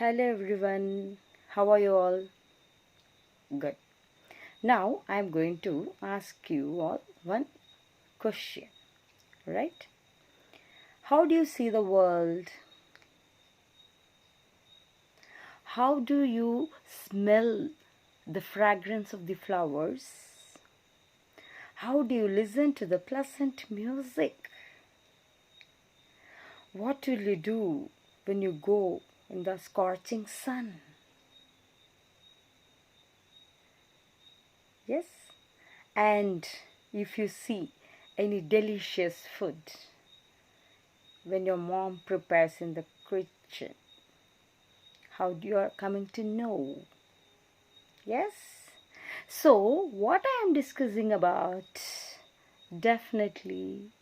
Hello everyone, how are you all? Good. Now I am going to ask you all one question, right? How do you see the world? How do you smell the fragrance of the flowers? How do you listen to the pleasant music? What will you do when you go in the scorching sun? Yes? And if you see any delicious food when your mom prepares in the kitchen, how you are coming to know? Yes? So, what I am discussing about, definitely,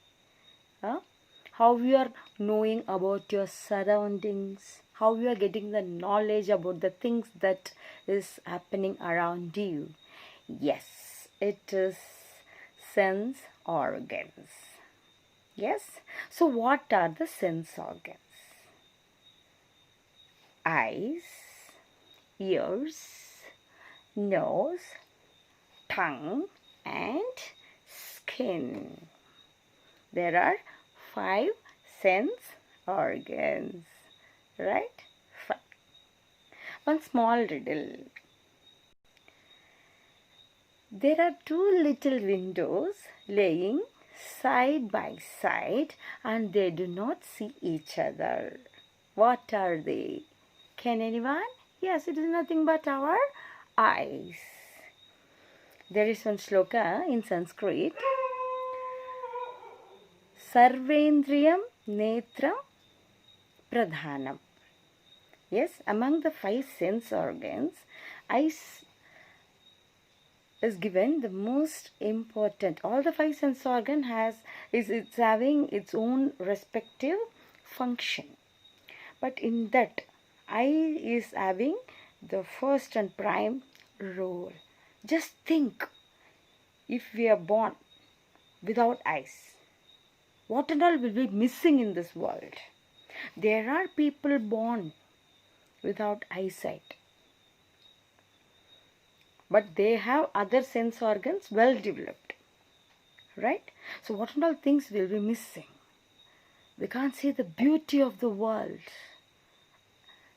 how you are knowing about your surroundings, how you are getting the knowledge about the things that is happening around you. Yes, it is sense organs. Yes, so what are the sense organs? Eyes, ears, nose, tongue, and skin. There are 5 sense organs, right? 5. One small riddle. There are 2 little windows laying side by side and they do not see each other. What are they? Can anyone? Yes, it is nothing but our eyes. There is one shloka in Sanskrit. Sarvendriyam netram pradhanam. Yes, among the 5 sense organs, eyes is given the most important. All the 5 sense organ it's having its own respective function. But in that, eye is having the first and prime role. Just think, if we are born without eyes, what and all will be missing in this world? There are people born without eyesight, but they have other sense organs well developed, right? So what and all things will be missing? They can't see the beauty of the world,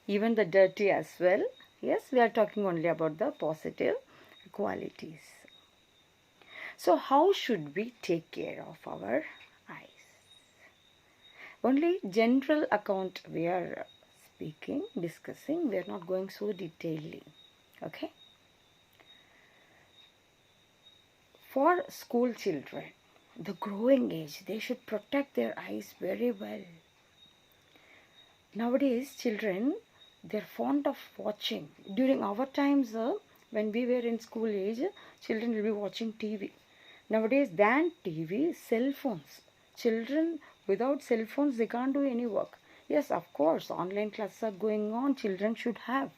even the dirty as well. Yes, we are talking only about the positive qualities. So how should we take care of our eyes? Only general account we are speaking, discussing. We are not going so detailedly. Okay? For school children, the growing age, they should protect their eyes very well. Nowadays, children, they're fond of watching. During our times, when we were in school age, children will be watching TV. Nowadays, than TV, cell phones. Children without cell phones, they can't do any work. Yes, of course, online classes are going on. Children should have.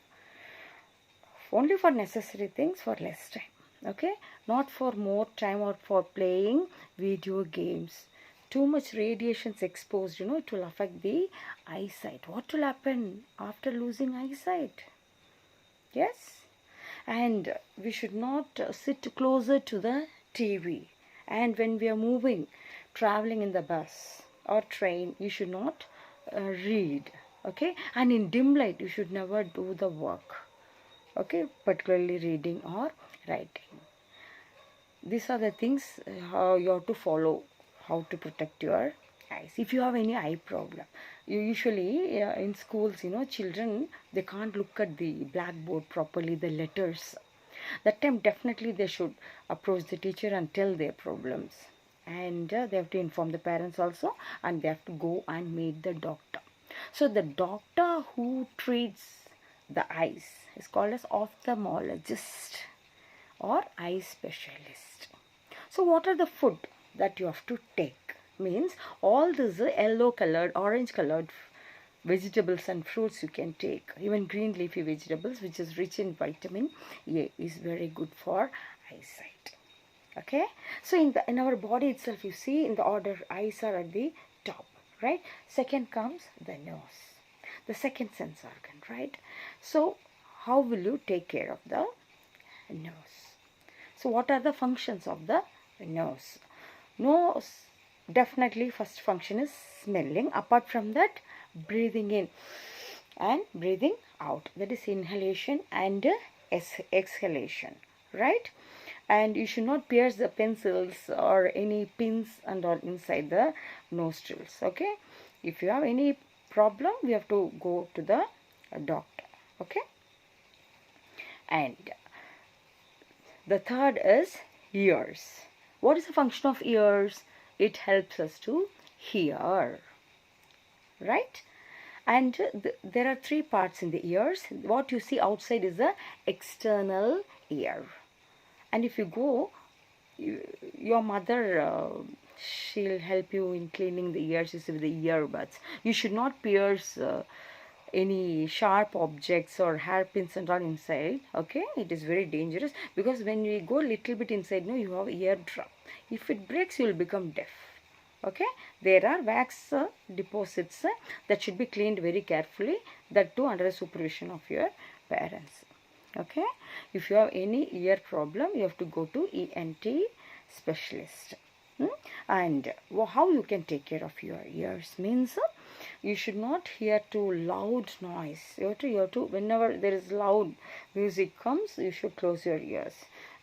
Only for necessary things for less time. Okay? Not for more time or for playing video games. Too much radiation is exposed, it will affect the eyesight. What will happen after losing eyesight? Yes? And we should not sit closer to the TV. And when we are moving, traveling in the bus or train, you should not read. Okay? And in dim light, you should never do the work. Okay? Particularly reading or writing. These are the things how you have to follow, how to protect your eyes. If you have any eye problem, you usually in schools, children, they can't look at the blackboard properly, the letters. That time definitely they should approach the teacher and tell their problems. And they have to inform the parents also, and they have to go and meet the doctor. So the doctor who treats the eyes is called as ophthalmologist or eye specialist. So what are the food that you have to take? Means all these yellow colored, orange colored vegetables and fruits you can take. Even green leafy vegetables, which is rich in vitamin A, is very good for eyesight. Okay? So in our body itself, you see in the order, eyes are at the top, right? Second comes the nose. the second sense organ, right? So how will you take care of the nose? So what are the functions of the nose? Nose, definitely first function is smelling. Apart from that, breathing in and breathing out, that is inhalation and exhalation, right? And you should not pierce the pencils or any pins and all inside the nostrils, okay? If you have any problem, we have to go to the doctor, okay? And the third is ears. What is the function of ears? It helps us to hear, right? And there are three parts in the ears. What you see outside is the external ear. And if you go, your mother, she'll help you in cleaning the ears with the earbuds. You should not pierce any sharp objects or hairpins and all inside, okay? It is very dangerous, because when we go little bit inside, no, you have eardrum. If it breaks, you will become deaf. Okay, there are wax deposits that should be cleaned very carefully, that too under the supervision of your parents. Okay, if you have any ear problem, you have to go to ENT specialist. And how you can take care of your ears means you should not hear too loud noise. You have to whenever there is loud music comes, you should close your ears.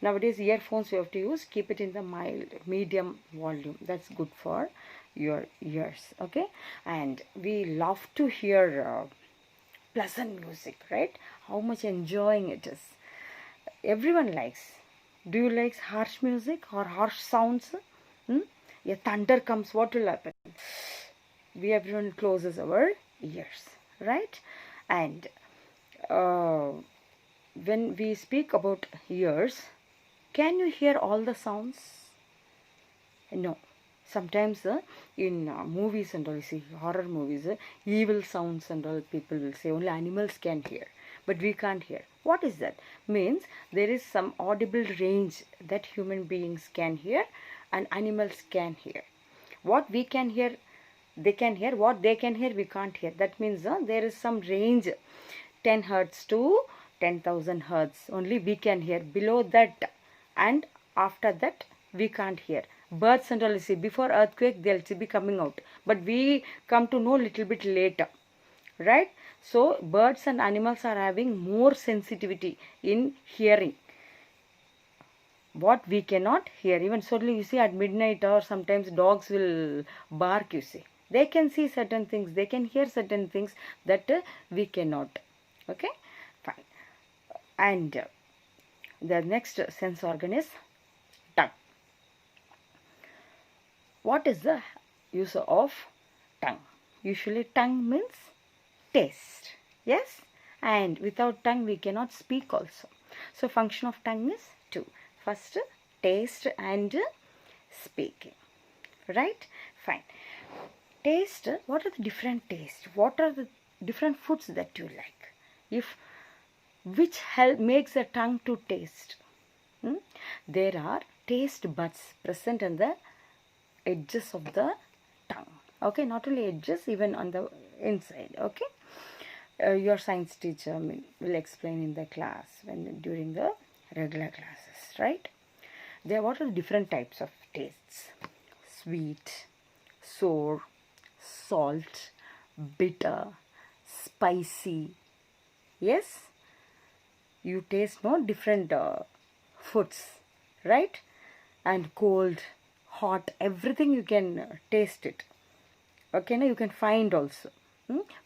Nowadays earphones you have to use, keep it in the mild medium volume. That's good for your ears, okay? And we love to hear pleasant music, right? How much enjoying it is. Everyone likes. Do you like harsh music or harsh sounds? A thunder comes, what will happen? Everyone closes our ears, right? And when we speak about ears, can you hear all the sounds? No. Sometimes in movies and all, you see horror movies, evil sounds and all, people will say only animals can hear, but we can't hear. What is that? Means there is some audible range that human beings can hear and animals can hear. What we can hear, they can hear. What they can hear, we can't hear. That means there is some range, 10 hertz to 10,000 hertz. Only we can hear. Below that and after that, we can't hear. Birds and all, you see, before earthquake, they'll be coming out. But we come to know little bit later, right? So, birds and animals are having more sensitivity in hearing. What we cannot hear. Even suddenly, you see, at midnight or sometimes dogs will bark, you see. They can see certain things. They can hear certain things that we cannot. Okay? Fine. And the next sense organ is tongue. What is the use of tongue? Usually tongue means taste. Yes? And without tongue we cannot speak also. So function of tongue is two. First, taste and speaking. Right? Fine. Taste, what are the different tastes? What are the different foods that you like? Which makes the tongue to taste? There are taste buds present in the edges of the tongue. Okay, not only edges, even on the inside. Okay, your science teacher will explain in the class during the regular classes, right? What are the different types of tastes? Sweet, sour, salt, bitter, spicy. Yes, you taste different foods, right? And cold, hot, everything you can taste it. Okay, now you can find also.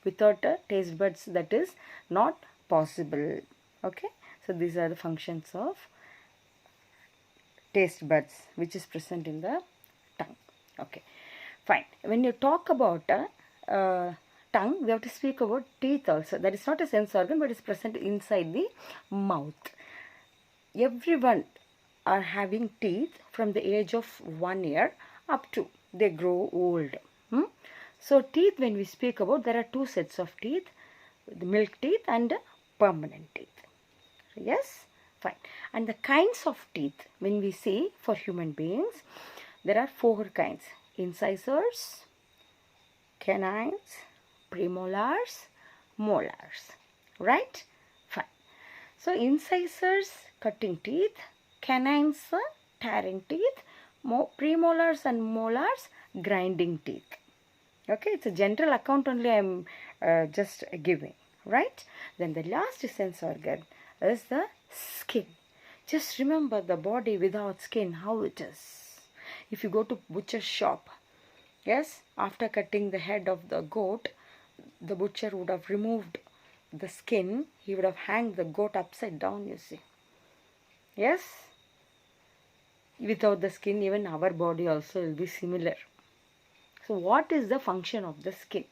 Without taste buds, that is not possible. Okay, so these are the functions of taste buds which is present in the tongue. Okay, fine. When you talk about tongue, we have to speak about teeth also. That is not a sense organ, but is present inside the mouth. Everyone are having teeth from the age of 1 year up to they grow old. So teeth, when we speak about, there are two sets of teeth, the milk teeth and permanent teeth. Yes, fine. And the kinds of teeth, when we see for human beings, there are 4 kinds: incisors, canines, premolars, molars. Right? Fine. So incisors, cutting teeth, canines, tearing teeth, premolars and molars, grinding teeth. Okay, it's a general account only I am just giving. Right? Then the last sense organ is the skin. Just remember the body without skin, how it is. If you go to butcher's shop, yes, after cutting the head of the goat, the butcher would have removed the skin. He would have hanged the goat upside down, you see. Yes? Without the skin, even our body also will be similar. So what is the function of the skin?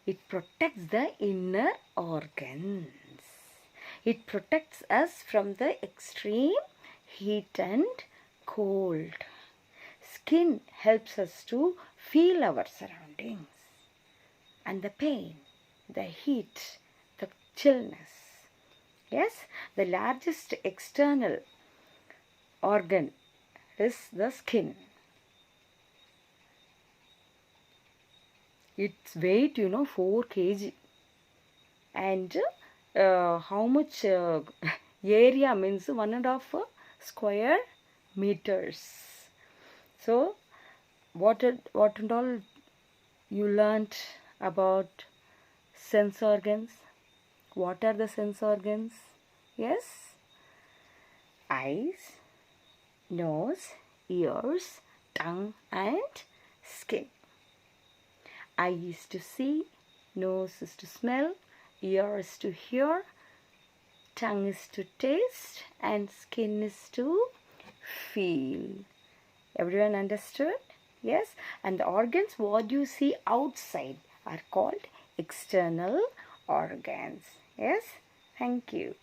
It protects the inner organs. It protects us from the extreme heat and cold. Skin helps us to feel our surroundings and the pain, the heat, the chillness. Yes, the largest external organ is the skin. Its weight, 4 kg. And how much area means 1.5 square meters. So, what and all you learnt about sense organs? What are the sense organs? Yes? Eyes, nose, ears, tongue and skin. Eye is to see, nose is to smell, ear is to hear, tongue is to taste and skin is to feel. Everyone understood? Yes? And the organs what you see outside are called external organs. Yes? Thank you.